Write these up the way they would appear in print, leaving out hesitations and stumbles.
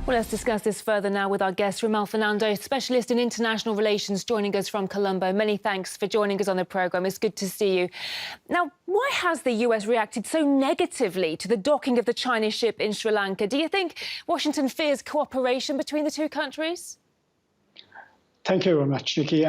Well, let's discuss this further now with our guest, Srimal Fernando, specialist in international relations, joining us from Colombo. Many thanks for joining us on the programme. It's good to see you. Now, why has the US reacted so negatively to the docking of the Chinese ship in Sri Lanka? Do you think Washington fears cooperation between the two countries? Thank you very much, Nikki.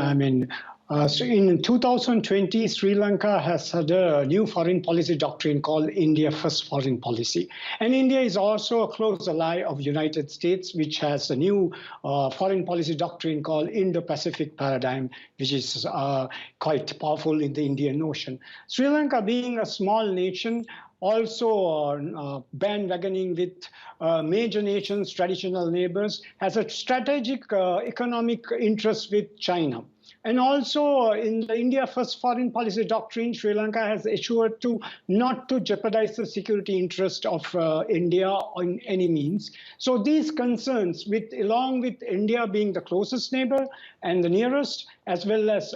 So in 2020, Sri Lanka has had a new foreign policy doctrine called India First Foreign Policy. And India is also a close ally of the United States, which has a new foreign policy doctrine called Indo-Pacific Paradigm, which is quite powerful in the Indian Ocean. Sri Lanka, being a small nation, also bandwagoning with major nations, traditional neighbors, has a strategic economic interest with China. And also in the India First Foreign Policy doctrine, Sri Lanka has assured not to jeopardize the security interest of India on any means. So these concerns, along with India being the closest neighbor and the nearest, as well as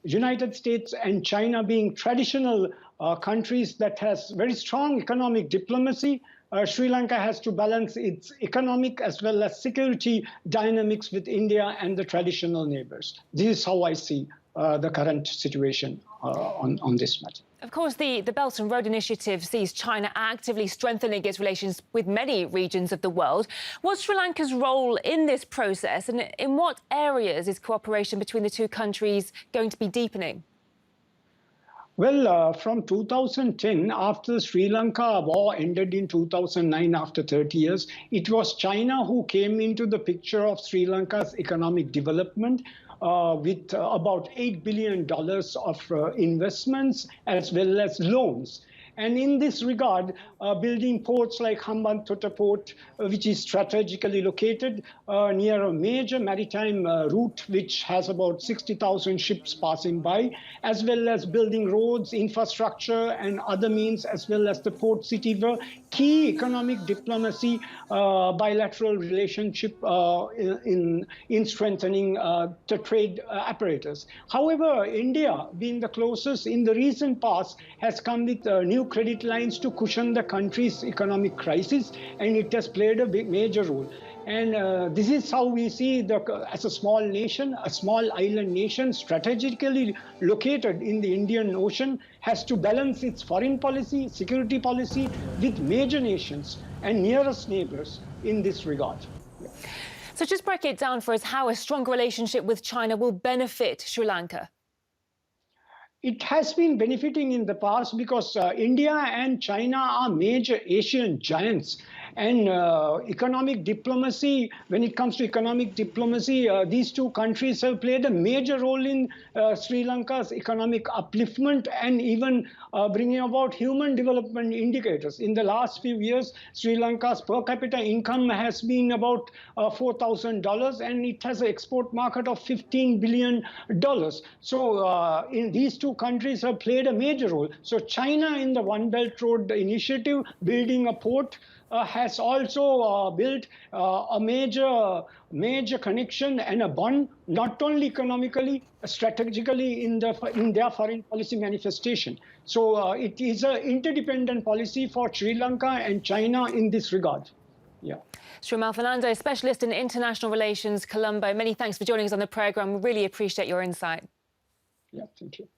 United States and China being traditional countries that has very strong economic diplomacy, Sri Lanka has to balance its economic as well as security dynamics with India and the traditional neighbors. This is how I see the current situation on this matter. Of course, the Belt and Road Initiative sees China actively strengthening its relations with many regions of the world. What's Sri Lanka's role in this process, and in what areas is cooperation between the two countries going to be deepening? Well, from 2010, after the Sri Lanka war ended in 2009, after 30 years, it was China who came into the picture of Sri Lanka's economic development with about $8 billion of investments as well as loans. And in this regard, building ports like Hambantota Port, which is strategically located near a major maritime route, which has about 60,000 ships passing by, as well as building roads, infrastructure, and other means, as well as the port city, were key economic diplomacy, bilateral relationship in strengthening the trade apparatus. However, India, being the closest in the recent past, has come with new credit lines to cushion the country's economic crisis, and it has played a major role. And this is how we see, as a small nation, a small island nation, strategically located in the Indian Ocean, has to balance its foreign policy, security policy with major nations and nearest neighbors in this regard. So just break it down for us how a stronger relationship with China will benefit Sri Lanka. It has been benefiting in the past because India and China are major Asian giants. And economic diplomacy, when it comes to economic diplomacy, these two countries have played a major role in Sri Lanka's economic upliftment and even bringing about human development indicators. In the last few years, Sri Lanka's per capita income has been about $4,000, and it has an export market of $15 billion. So in these two countries have played a major role. So China, in the One Belt Road Initiative, building a port, has also built a major connection and a bond, not only economically, strategically in their foreign policy manifestation. So it is an interdependent policy for Sri Lanka and China in this regard. Yeah. Srimal Fernando, specialist in international relations, Colombo. Many thanks for joining us on the programme. We really appreciate your insight. Yeah, thank you.